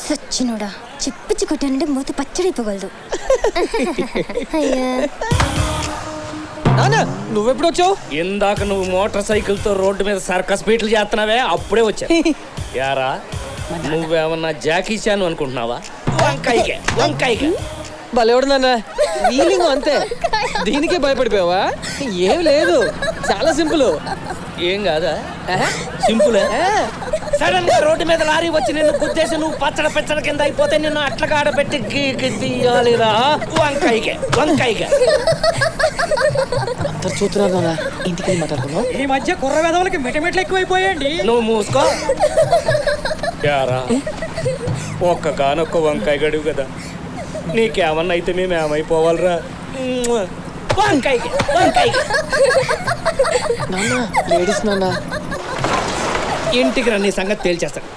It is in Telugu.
సచ్చినోడా చిప్పిచ్చి కొట్టానంటే మూత పచ్చడైపోగలదు. అయ్యా నాన్న నువ్వెప్పుడు వచ్చావు? ఇందాక నువ్వు మోటార్ సైకిల్ తో రోడ్డు మీద సర్కస్ బీట్లు చేస్తున్నావే అప్పుడే వచ్చా. యారా నువ్వేమన్నా జాకీ చాన్ అనుకుంటున్నావా? వంకాయకే వంకాయకే భలేవాడు నాన్న, ఫీలింగ్ అంతే. దీనికే భయపడిపోయావా? ఏం లేదు, చాలా సింపుల్. ఏం కాదా? సింపుల్. సడన్ గా రోడ్డు మీద లారీ వచ్చి నిన్ను గుద్దేసి నువ్వు పచ్చడ పెచ్చడ కింద అయిపోతే నిన్ను అట్లగా ఆడబెట్టి తీయాలిరా. వంకాయకే వంకాయకే. అందరు చూస్తున్నారు నాన్న, ఇంటికి వెళ్ళి మాట్లాడుకుందాం. ఈ మధ్య కుర్ర వెధవులకి మిటమిట్లు ఎక్కువైపోయాయండి. నువ్వు మూసుకో. యారా ఒక్కగానొక్క వంకాయ గడువు కదా, నీకేమన్నా అయితే మేము ఏమైపోవాలరా? వంకాయకి వంకాయకి. నాన్న లేడీస్ నాన్న, ఇంటికి రా, నీ సంగతి తేల్చేస్తాను.